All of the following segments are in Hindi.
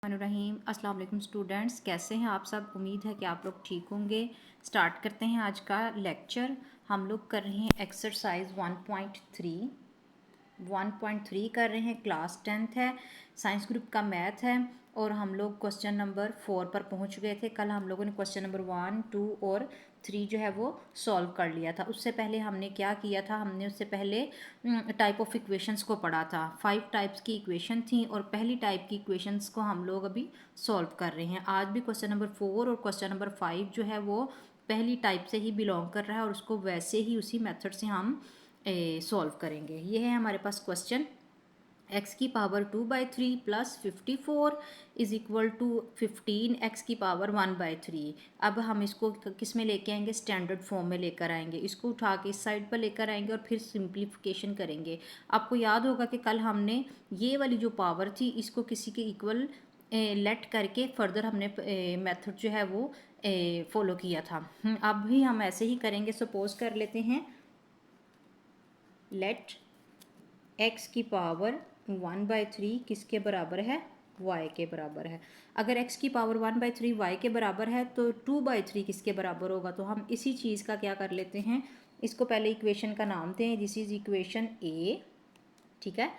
रहीम अस्सलाम वालेकुम स्टूडेंट्स, कैसे हैं आप सब। उम्मीद है कि आप लोग ठीक होंगे। स्टार्ट करते हैं आज का लेक्चर। हम लोग कर रहे हैं एक्सरसाइज 1.3 कर रहे हैं। क्लास 10th है, साइंस ग्रुप का मैथ है और हम लोग क्वेश्चन नंबर 4 पर पहुंच गए थे। कल हम लोगों ने क्वेश्चन नंबर 1, 2 और 3 जो है वो सॉल्व कर लिया था। उससे पहले हमने क्या किया था, हमने उससे पहले टाइप ऑफ इक्वेशंस को पढ़ा था। 5 टाइप्स की इक्वेशन थी और पहली टाइप की इक्वेशंस को हम लोग अभी सॉल्व कर रहे हैं। आज भी क्वेश्चन नंबर 4 और क्वेश्चन नंबर 5 जो है वो पहली टाइप से ही बिलोंग कर रहा है और उसको वैसे ही उसी मेथड से हम सॉल्व करेंगे। ये है हमारे पास क्वेश्चन। x की power 2/3 plus 54 is equal to 15 x की पावर 1/3। अब हम इसको किस में लेके आएंगे, स्टैंडर्ड फॉर्म में लेकर आएंगे। इसको उठा के इस साइड पर लेकर आएंगे और फिर सिंप्लीफिकेशन करेंगे। आपको याद होगा कि कल हमने ये वाली जो पावर थी इसको किसी के इक्वल लेट करके फर्दर हमने मेथड जो है वो फॉलो किया था। अब भी हम ऐसे ही करेंगे। सपोज कर लेते हैं लेट x की पावर 1/3 किसके बराबर है, y के बराबर है। अगर x की पावर 1/3 y के बराबर है तो 2/3 किसके बराबर होगा। तो हम इसी चीज़ का क्या कर लेते हैं, इसको पहले इक्वेशन का नाम दें। दिस इज इक्वेशन ए, ठीक है।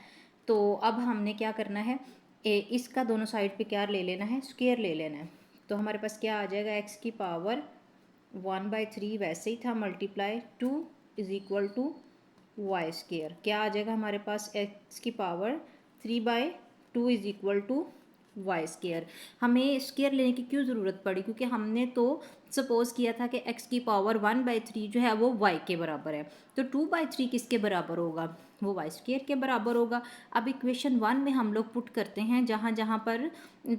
तो अब हमने क्या करना है, इसका दोनों साइड पे क्या ले लेना है, स्क्वायर ले लेना है। तो हमारे पास क्या आ जाएगा, x की पावर 1/3 वैसे ही था, multiply 2 is equal to Y square. क्या आ जाएगा हमारे पास, x की power 3/2 is equal to Y square. हमें स्केयर लेने की क्यों ज़रूरत पड़ी, क्योंकि हमने तो सपोज किया था कि x की पावर 1/3 जो है वो y के बराबर है। तो 2/3 किसके बराबर होगा, वो वाई स्केयर के बराबर होगा। अब इक्वेशन 1 में हम लोग पुट करते हैं, जहाँ जहाँ पर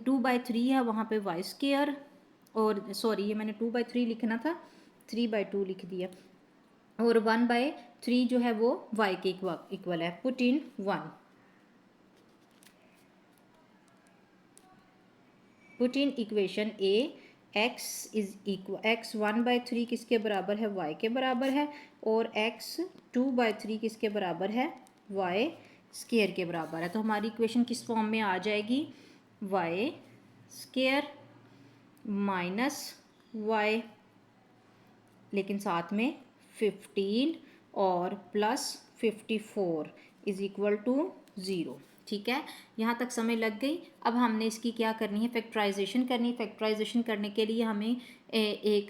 2/3 है वहाँ पे वाई स्केयर, और सॉरी ये मैंने 2/3 लिखना था, 3/2 लिख दिया, और 1/3 जो है वो y के इक्वल है। Put in 1, put in equation A, x 1/3 किसके बराबर है, y के बराबर है, और x 2/3 किसके बराबर है, y स्केयर के बराबर है। तो हमारी इक्वेशन किस फॉर्म में आ जाएगी, y स्केयर माइनस y, लेकिन साथ में 15 और प्लस 54 इज इक्वल टू 0। ठीक है, यहाँ तक समय लग गई। अब हमने इसकी क्या करनी है, फैक्टराइजेशन करनी है। फैक्टराइजेशन करने के लिए हमें एक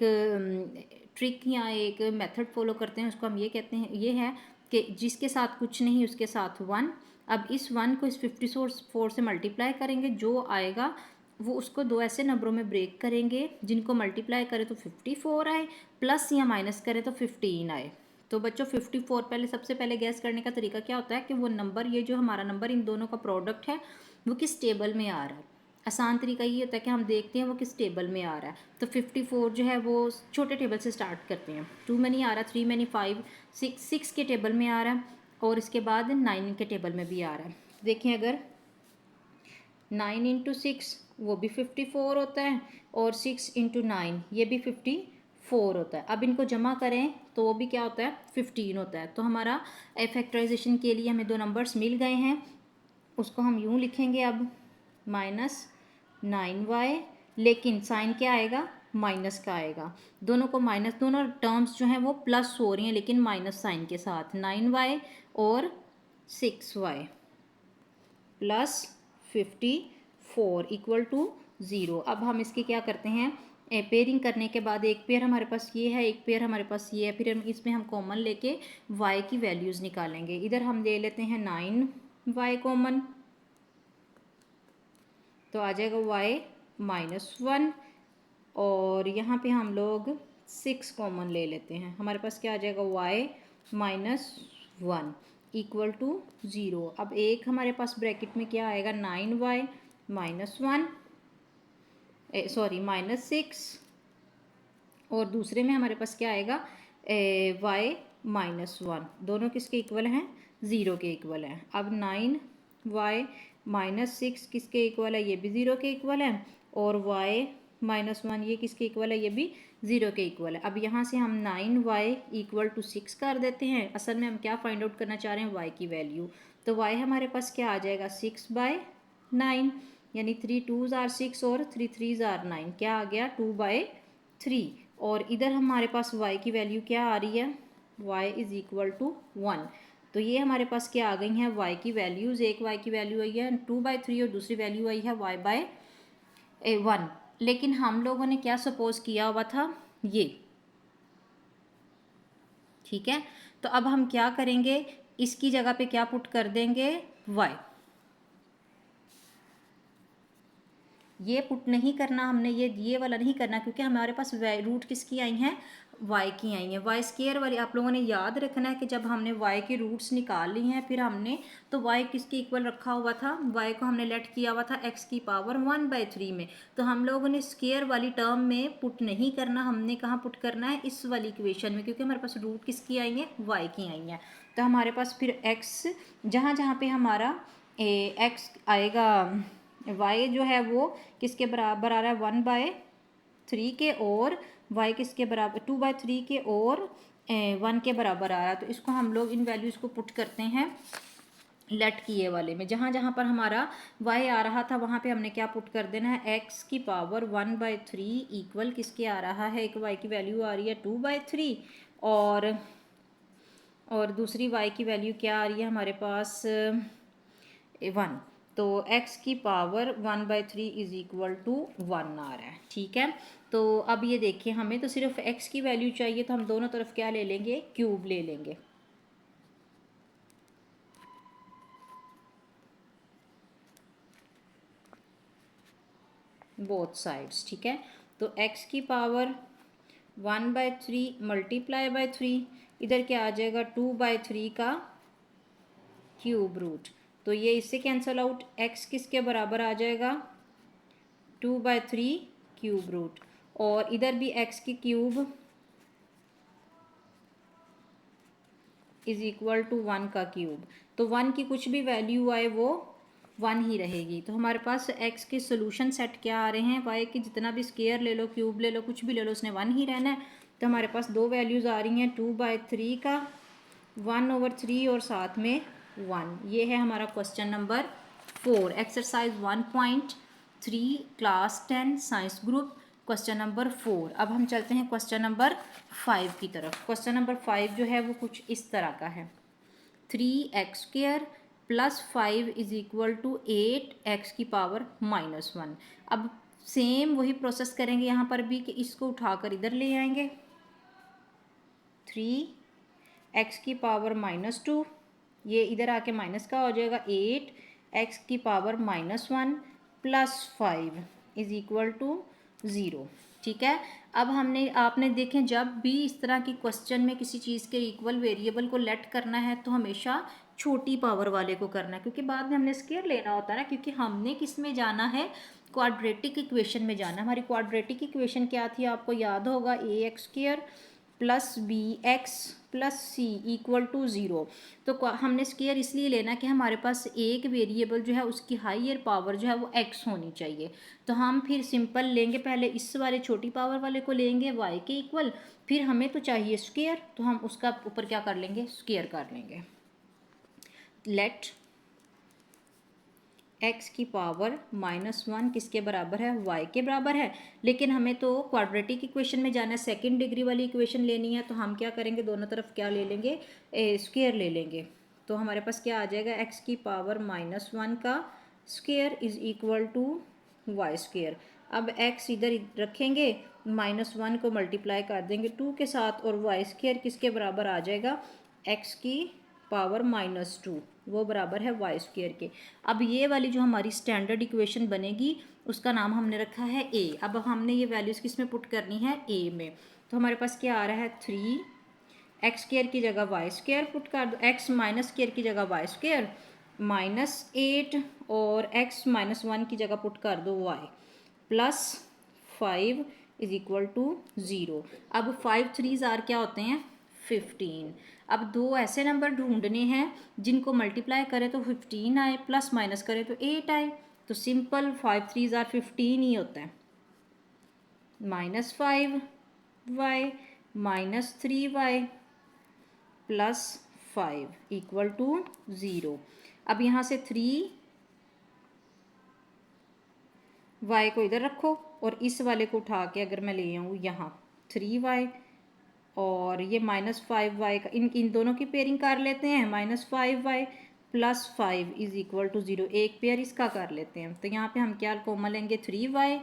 ट्रिक या एक मेथड फॉलो करते हैं, उसको हम ये कहते हैं, ये है कि जिसके साथ कुछ नहीं उसके साथ 1। अब इस 1 को इस 54 से मल्टीप्लाई करेंगे, जो आएगा वो उसको दो ऐसे नंबरों में ब्रेक करेंगे जिनको मल्टीप्लाई करें तो 54 आए, प्लस या माइनस करें तो 15 आए। तो बच्चों 54 पहले सबसे पहले गैस करने का तरीका क्या होता है कि वो नंबर, ये जो हमारा नंबर इन दोनों का प्रोडक्ट है वो किस टेबल में आ रहा है। आसान तरीका ये होता है कि हम देखते हैं वो किस टेबल में आ रहा है। तो 54 जो है वो छोटे टेबल से स्टार्ट करते हैं। 2 में नहीं आ रहा, 3 में नहीं, 5, 6 के टेबल में आ रहा है, और इसके बाद 9 के टेबल में भी आ रहा है। देखें, अगर 9 इंटू 6 वो भी 54 होता है, और 6 इंटू 9 ये भी 54 होता है। अब इनको जमा करें तो वो भी क्या होता है, 15 होता है। तो हमारा फैक्टराइजेशन के लिए हमें दो नंबर्स मिल गए हैं, उसको हम यूँ लिखेंगे अब, -9y, लेकिन साइन क्या आएगा, माइनस का आएगा। दोनों को माइनस, दोनों टर्म्स जो हैं वो प्लस हो रही हैं लेकिन माइनस साइन के साथ। 9y और 6y प्लस 54 इक्वल टू 0। अब हम इसके क्या करते हैं, पेयरिंग करने के बाद एक पेयर हमारे पास ये है, एक पेयर हमारे पास ये है, फिर हम इसमें हम कॉमन लेके y की वैल्यूज़ निकालेंगे। इधर हम ले लेते हैं 9y कॉमन, तो आ जाएगा y -1, और यहाँ पे हम लोग 6 कॉमन ले लेते हैं। हमारे पास क्या आ जाएगा, y -1 इक्वल टू 0। अब एक हमारे पास ब्रैकेट में क्या आएगा, 9y -1, सॉरी -6, और दूसरे में हमारे पास क्या आएगा, y -1। दोनों किसके इक्वल हैं, 0 के इक्वल हैं। अब 9y -6 किसके इक्वल है, ये भी 0 के इक्वल है, और y -1 ये किसके इक्वल है, ये भी 0 के इक्वल है। अब यहाँ से हम 9y इक्वल टू 6 कर देते हैं। असल में हम क्या फाइंड आउट करना चाह रहे हैं, y की वैल्यू। तो y हमारे पास क्या आ जाएगा, 6/9। यानी 3 2 6 और 3 3 9, क्या आ गया 2/3। और इधर हमारे पास y की वैल्यू क्या आ रही है, y इज़ इक्वल टू 1। तो ये हमारे पास क्या आ गई हैं y की वैल्यूज़, एक y की वैल्यू आई है 2/3 और दूसरी वैल्यू आई है y/1। लेकिन हम लोगों ने क्या सपोज किया हुआ था ये, ठीक है। तो अब हम क्या करेंगे, इसकी जगह पे क्या पुट कर देंगे y, ये पुट नहीं करना हमने, ये वाला नहीं करना, क्योंकि हमारे पास रूट किसकी आई हैं y की आई हैं। y स्क्वायर वाली आप लोगों ने याद रखना है कि जब हमने y के रूट्स निकाल ली हैं फिर हमने तो y किसके इक्वल रखा हुआ था, y को हमने लेट किया हुआ था x की पावर 1/3 में। तो हम लोगों ने स्क्वायर वाली टर्म में पुट नहीं करना, हमने कहाँ पुट करना है इस वाली इक्वेशन में, क्योंकि हमारे पास रूट किसकी आई हैं y की आई हैं। तो हमारे पास फिर x जहाँ जहाँ पे हमारा x आएगा, y जो है वो किसके बराबर आ रहा है 1/3 के, और y किसके बराबर 2/3 के और 1 के बराबर आ रहा है। तो इसको हम लोग इन वैल्यूज़ को पुट करते हैं लेट किए वाले में। जहाँ जहाँ पर हमारा y आ रहा था वहाँ पे हमने क्या पुट कर देना है, x की पावर 1/3 इक्वल किसके आ रहा है, एक y की वैल्यू आ रही है 2/3 और दूसरी y की वैल्यू क्या आ रही है हमारे पास 1। तो x की पावर 1/3 इज इक्वल टू 1 आ रहा है, ठीक है। तो अब ये देखिए हमें तो सिर्फ x की वैल्यू चाहिए, तो हम दोनों तरफ क्या ले लेंगे, क्यूब ले लेंगे, बोथ साइड्स, ठीक है। तो x की पावर 1/3 मल्टीप्लाई बाय 3, इधर क्या आ जाएगा 2/3 का क्यूब रूट। तो ये इससे कैंसिल आउट, x किसके बराबर आ जाएगा 2/3 क्यूब रूट, और इधर भी x की क्यूब इज इक्वल टू 1 का क्यूब। तो 1 की कुछ भी वैल्यू आए वो 1 ही रहेगी। तो हमारे पास x के सोल्यूशन सेट क्या आ रहे हैं, y की जितना भी स्क्वायर ले लो क्यूब ले लो कुछ भी ले लो उसने 1 ही रहना है। तो हमारे पास दो वैल्यूज़ आ रही हैं 2/3 का 1/3 और साथ में 1। ये है हमारा question number 4, exercise 1.3 class 10 science group, question number 4। अब हम चलते हैं क्वेश्चन नंबर 5 की तरफ। क्वेश्चन नंबर 5 जो है वो कुछ इस तरह का है, 3x² + 5 is equal to 8x की पावर -1। अब सेम वही प्रोसेस करेंगे यहाँ पर भी कि इसको उठाकर इधर ले आएंगे, 3x की पावर -2, ये इधर आके माइनस का हो जाएगा 8x की पावर -1 + 5 इज इक्वल टू 0, ठीक है। अब हमने आपने देखें जब भी इस तरह की क्वेश्चन में किसी चीज़ के इक्वल वेरिएबल को लेट करना है तो हमेशा छोटी पावर वाले को करना है, क्योंकि बाद में हमने स्क्वायर लेना होता है ना, क्योंकि हमने किस में जाना है, क्वाड्रेटिक इक्वेशन में जाना है। हमारी क्वाड्रेटिक इक्वेशन क्या थी आपको याद होगा, ax² + bx + c equal to 0। तो हमने स्क्वायर इसलिए लेना कि हमारे पास एक वेरिएबल जो है उसकी हाइयर पावर जो है वो x होनी चाहिए। तो हम फिर सिंपल लेंगे, पहले इस वाले छोटी पावर वाले को लेंगे y के इक्वल, फिर हमें तो चाहिए स्क्वायर तो हम उसका ऊपर क्या कर लेंगे, स्क्वायर कर लेंगे। लेट x की पावर -1 किसके बराबर है, y के बराबर है। लेकिन हमें तो क्वाड्रेटिक इक्वेशन में जाना है, सेकंड डिग्री वाली इक्वेशन लेनी है, तो हम क्या करेंगे, दोनों तरफ क्या ले लेंगे, स्क्वायर ले लेंगे। तो हमारे पास क्या आ जाएगा, x की पावर -1 का square is equal to y²। अब x इधर रखेंगे, -1 को मल्टीप्लाई कर देंगे 2 के साथ, और y² किसके बराबर आ जाएगा, x की पावर -2, वो बराबर है y² के। अब ये वाली जो हमारी स्टैंडर्ड इक्वेशन बनेगी उसका नाम हमने रखा है a। अब हमने ये वैल्यूज़ किस में पुट करनी है, a में। तो हमारे पास क्या आ रहा है, 3x² की जगह y² पुट कर दो, x -² की जगह y² -8 और x -1 की जगह पुट कर दो y + 5 इज इक्वल टू 0। अब 5 3 आर क्या होते हैं, 15। अब दो ऐसे नंबर ढूंढने हैं जिनको मल्टीप्लाई करें तो 15 आए, प्लस माइनस करें तो 8 आए। तो सिंपल 5 3 आर 15 ही होता है, -5y -3y + 5 इक्वल टू 0। अब यहाँ से 3 y को इधर रखो और इस वाले को उठा के अगर मैं ले आऊँ यहाँ 3y और ये -5y का इन दोनों की पेयरिंग कर लेते हैं। -5y + 5 इज़ इक्वल टू 0, एक पेयर इसका कर लेते हैं। तो यहाँ पे हम क्या कॉमन लेंगे 3y,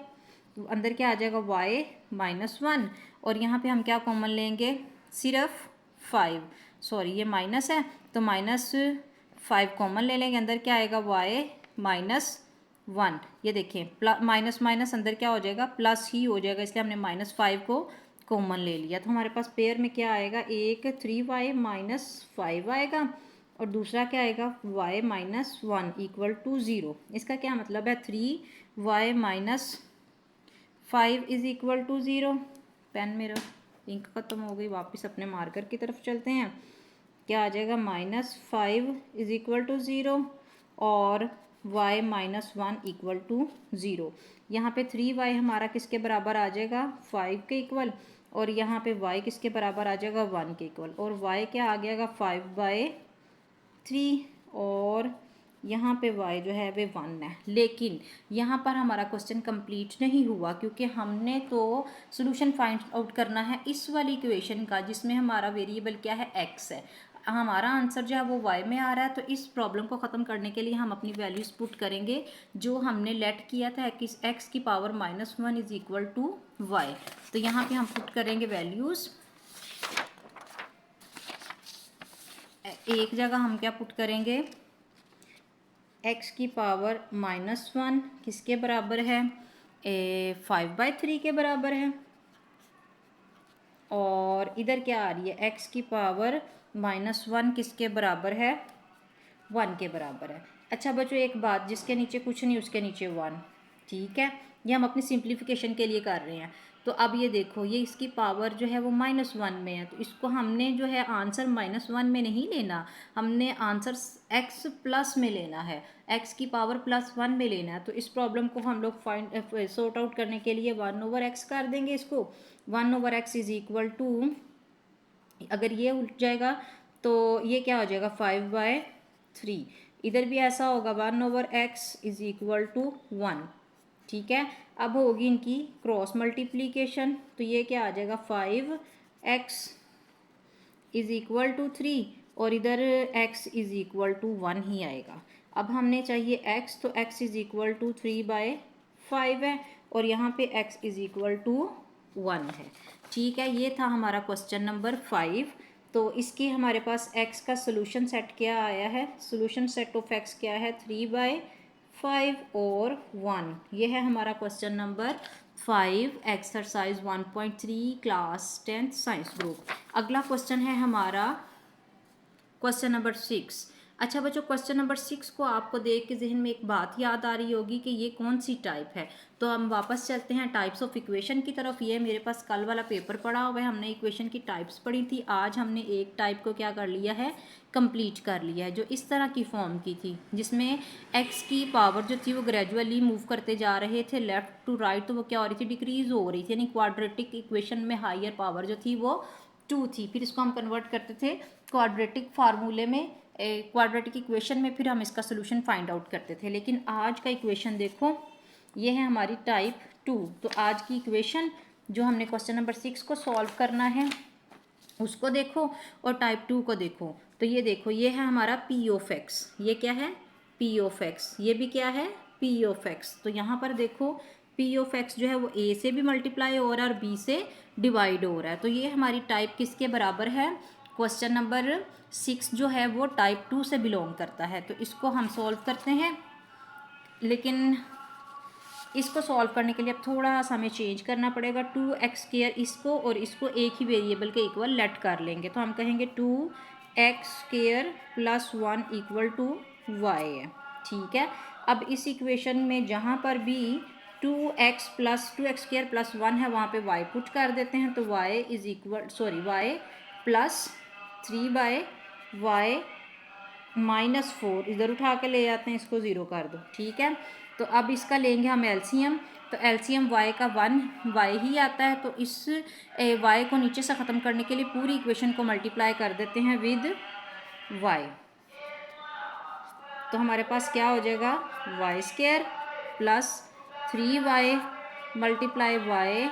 अंदर क्या आ जाएगा y -1 और यहाँ पे हम क्या कॉमन लेंगे सिर्फ 5, सॉरी ये माइनस है तो -5 कॉमन ले लेंगे, अंदर क्या आएगा y -1। ये देखें माइनस माइनस अंदर क्या हो जाएगा प्लस ही हो जाएगा, इसलिए हमने -5 को कॉमन ले लिया। तो हमारे पास पेयर में क्या आएगा, एक 3y -5 आएगा और दूसरा क्या आएगा y -1 इक्वल टू 0। इसका क्या मतलब है 3y -5 is equal to 0। Pen मेरा इंक ख़त्म हो गई, वापस अपने मार्कर की तरफ चलते हैं। क्या आ जाएगा -5 इज़ इक्वल टू 0 और y -1 इक्वल टू 0। यहाँ पे 3y हमारा किसके बराबर आ जाएगा 5 के इक्वल और यहाँ पे y किसके बराबर आ जाएगा 1 के इक्वल और y क्या आ गया 5/3 और यहाँ पे y जो है वे 1 है। लेकिन यहाँ पर हमारा क्वेश्चन कंप्लीट नहीं हुआ क्योंकि हमने तो सोल्यूशन फाइंड आउट करना है इस वाली इक्वेशन का जिसमें हमारा वेरिएबल क्या है x है। हमारा आंसर जो है वो y में आ रहा है। तो इस प्रॉब्लम को ख़त्म करने के लिए हम अपनी वैल्यूज़ पुट करेंगे जो हमने लेट किया था कि x की power -1 is equal to y। तो यहाँ पे हम पुट करेंगे वैल्यूज़। एक जगह हम क्या पुट करेंगे x की पावर -1 किसके बराबर है 5/3 के बराबर है और इधर क्या आ रही है x की पावर -1 किसके बराबर है 1 के बराबर है। अच्छा बच्चों एक बात, जिसके नीचे कुछ नहीं उसके नीचे 1, ठीक है, ये हम अपनी सिंप्लीफिकेशन के लिए कर रहे हैं। तो अब ये देखो ये इसकी पावर जो है वो -1 में है तो इसको हमने जो है आंसर -1 में नहीं लेना, हमने आंसर x प्लस में लेना है, x की पावर +1 में लेना है। तो इस प्रॉब्लम को हम लोग सॉर्ट आउट करने के लिए 1/x कर देंगे इसको। 1/x इज़ इक्वल टू, अगर ये उल्ट जाएगा तो ये क्या हो जाएगा 5/3, इधर भी ऐसा होगा 1/x इज़ इक्वल टू 1, ठीक है। अब होगी इनकी क्रॉस मल्टीप्लीकेशन तो ये क्या आ जाएगा 5x इज़ इक्वल टू 3 और इधर x इज़ इक्वल टू 1 ही आएगा। अब हमने चाहिए x तो x इज़ इक्वल टू 3/5 है और यहाँ पे x इज़ इक्वल टू 1 है, ठीक है। ये था हमारा क्वेश्चन नंबर 5। तो इसकी हमारे पास x का सोल्यूशन सेट क्या आया है, सोल्यूशन सेट ऑफ x क्या है 3/5 और 1। ये है हमारा question number 5 exercise 1.3 class 10th science group. अगला क्वेश्चन है हमारा क्वेश्चन नंबर 6। अच्छा बच्चों क्वेश्चन नंबर 6 को आपको देख के जहन में एक बात याद आ रही होगी कि ये कौन सी टाइप है। तो हम वापस चलते हैं टाइप्स ऑफ इक्वेशन की तरफ। ये मेरे पास कल वाला पेपर पड़ा हुआ है, हमने इक्वेशन की टाइप्स पढ़ी थी। आज हमने एक टाइप को क्या कर लिया है कंप्लीट कर लिया है जो इस तरह की फॉर्म की थी जिसमें x की पावर जो थी वो ग्रेजुअली मूव करते जा रहे थे लेफ़्ट टू राइट, तो वो क्या हो रही थी डिक्रीज़ हो रही थी, यानी क्वाड्रेटिक इक्वेशन में हायर पावर जो थी वो 2 थी। फिर इसको हम कन्वर्ट करते थे क्वाड्रेटिक फार्मूले में, क्वाड्रेटिक इक्वेशन में, फिर हम इसका सोल्यूशन फाइंड आउट करते थे। लेकिन आज का इक्वेशन देखो ये है हमारी टाइप 2। तो आज की इक्वेशन जो हमने क्वेश्चन नंबर 6 को सॉल्व करना है उसको देखो और टाइप 2 को देखो। तो ये देखो ये है हमारा p ऑफ x, ये क्या है p ऑफ x, ये भी क्या है p ऑफ x। तो यहाँ पर देखो p ऑफ x जो है वो a से भी मल्टीप्लाई हो रहा है और b से डिवाइड हो रहा है। तो ये हमारी टाइप किसके बराबर है, क्वेश्चन नंबर 6 जो है वो टाइप 2 से बिलोंग करता है। तो इसको हम सॉल्व करते हैं, लेकिन इसको सॉल्व करने के लिए अब थोड़ा सा हमें चेंज करना पड़ेगा। 2x² इसको और इसको एक ही वेरिएबल के इक्वल लेट कर लेंगे। तो हम कहेंगे 2x² + 1 इक्वल टू y है, ठीक है। अब इस इक्वेशन में जहाँ पर भी 2x² + 1 है वहाँ पे y पुट कर देते हैं। तो y is equal y + 3/y -4 इधर उठा के ले जाते हैं, इसको 0 कर दो, ठीक है। तो अब इसका लेंगे हम एलसीएम। तो एलसीएम y का 1 y ही आता है। तो इस y को नीचे से ख़त्म करने के लिए पूरी इक्वेशन को मल्टीप्लाई कर देते हैं विद y। तो हमारे पास क्या हो जाएगा y² + 3y multiply y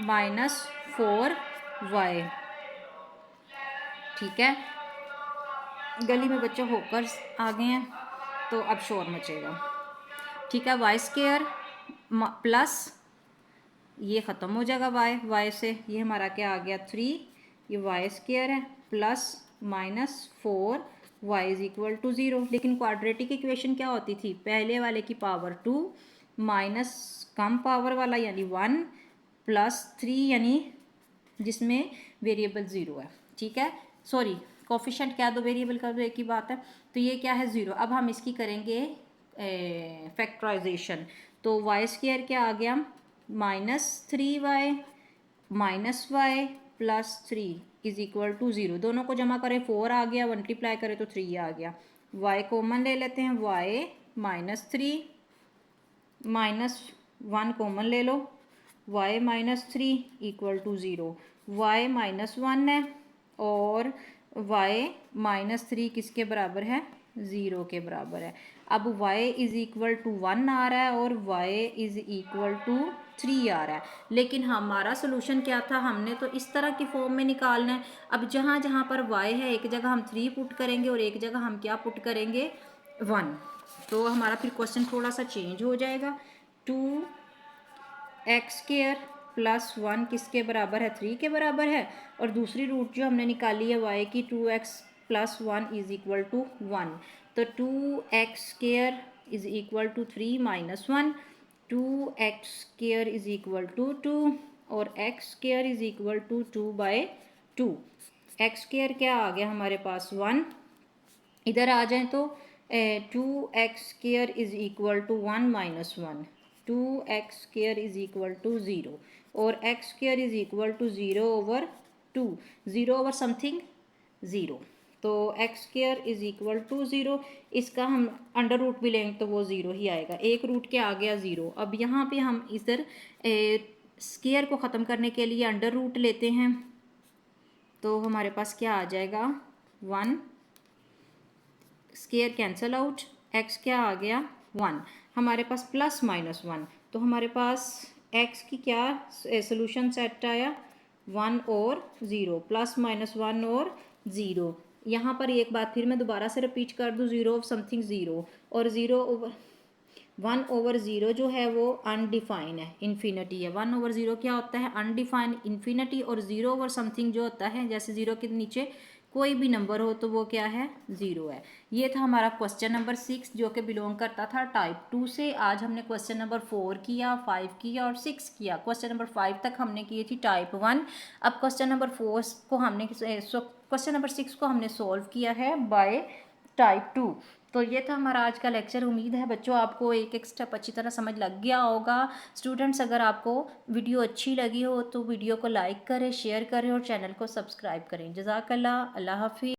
minus 4y। ठीक है, गली में बच्चे होकर आ गए हैं तो अब शोर मचेगा। ठीक है, वाई स्क्वायर प्लस ये ख़त्म हो जाएगा y से, ये हमारा क्या आ गया 3, ये वाई स्क्वायर है plus minus 4y is equal to 0। लेकिन क्वाड्रेटिक इक्वेशन क्या होती थी, पहले वाले की पावर 2 माइनस कम पावर वाला यानी 1 प्लस 3 यानी जिसमें वेरिएबल 0 है। ठीक है, सॉरी कोफिशिएंट क्या दो वेरिएबल का दो एक ही बात है। तो ये क्या है 0। अब हम इसकी करेंगे फैक्टराइजेशन। तो वाई स्क्वायर क्या आ गया minus 3y minus Y plus 3 is equal to 0। दोनों को जमा करें 4 आ गया, मल्टीप्लाई करें तो 3 आ गया। y कॉमन ले लेते हैं, y माइनस 3 माइनस 1 कॉमन ले लो, y minus 3 equal to 0। y minus 1 है और y माइनस 3 किसके बराबर है, 0 के बराबर है। अब y इज़ इक्वल टू 1 आ रहा है और y इज़ इक्वल टू 3 आ रहा है। लेकिन हमारा सोल्यूशन क्या था, हमने तो इस तरह की फॉर्म में निकालना है। अब जहाँ जहाँ पर y है एक जगह हम 3 पुट करेंगे और एक जगह हम क्या पुट करेंगे 1। तो हमारा फिर क्वेश्चन थोड़ा सा चेंज हो जाएगा। 2x स्क्वायर प्लस 1 किसके बराबर है, 3 के बराबर है। और दूसरी रूट जो हमने निकाली है y की 2x plus 1 is equal to 1। तो 2x square is equal to 3 minus 1, 2x square is equal to 2 और x square is equal to 2/2। x square क्या आ गया हमारे पास 1, इधर आ जाए तो 2x square is equal to 1 minus 1, 2x square is equal to 0 और x square is equal to 0 over 2, 0 over something 0। तो x square is equal to 0, इसका हम अंडर रूट भी लेंगे तो वो 0 ही आएगा, एक रूट के आ गया 0। अब यहाँ पे हम इधर स्क्वायर को ख़त्म करने के लिए अंडर रूट लेते हैं तो हमारे पास क्या आ जाएगा 1, स्क्वायर कैंसल आउट, x क्या आ गया 1, हमारे पास प्लस माइनस 1। तो हमारे पास x की क्या सोल्यूशन सेट आया 1 और 0, प्लस माइनस 1 और 0। यहाँ पर एक बात फिर मैं दोबारा से रिपीट कर दूँ, 0 ऑफ समथिंग 0 और 0 ओवर 1 ओवर 0 जो है वो अनडिफाइन है, इन्फिनिटी है। 1 ओवर 0 क्या होता है अनडिफाइन इन्फिनिटी, और 0 ओवर समथिंग जो होता है जैसे 0 के नीचे कोई भी नंबर हो तो वो क्या है 0 है। ये था हमारा क्वेश्चन नंबर 6 जो कि बिलोंग करता था टाइप 2 से। आज हमने क्वेश्चन नंबर 4 किया, 5 किया और 6 किया। क्वेश्चन नंबर 5 तक हमने की थी टाइप 1। अब क्वेश्चन नंबर 4 को हमने क्वेश्चन नंबर 6 को हमने सॉल्व किया है बाय टाइप 2। तो ये था हमारा आज का लेक्चर। उम्मीद है बच्चों आपको एक एक स्टेप अच्छी तरह समझ लग गया होगा। स्टूडेंट्स अगर आपको वीडियो अच्छी लगी हो तो वीडियो को लाइक करें, शेयर करें और चैनल को सब्सक्राइब करें। जज़ाकल्लाह, अल्लाह हाफिज़।